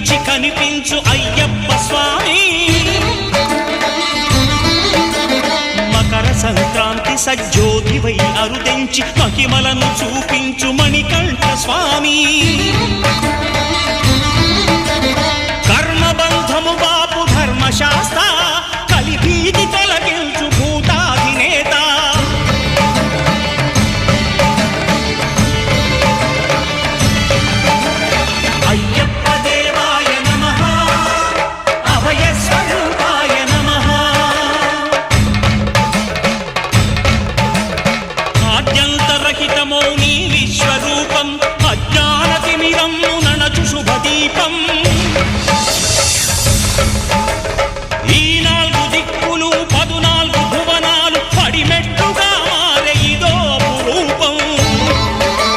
కనిపించి కనిపించు అయ్యప్ప స్వామి. మకర సంక్రాంతి సజ్జోతివై అరుదెంచి మహిమలను చూపించు మణికంఠ స్వామి. కర్మబంధము బాపు ధర్మశాస్త్ర కలిభీతి తొలగించు భూతాధినేత. అయ్యప్ప దేవాయ నమః, అభయ స్వరూపాయ నమః. ఆద్యంతరహితమౌ నీ విశ్వరూపం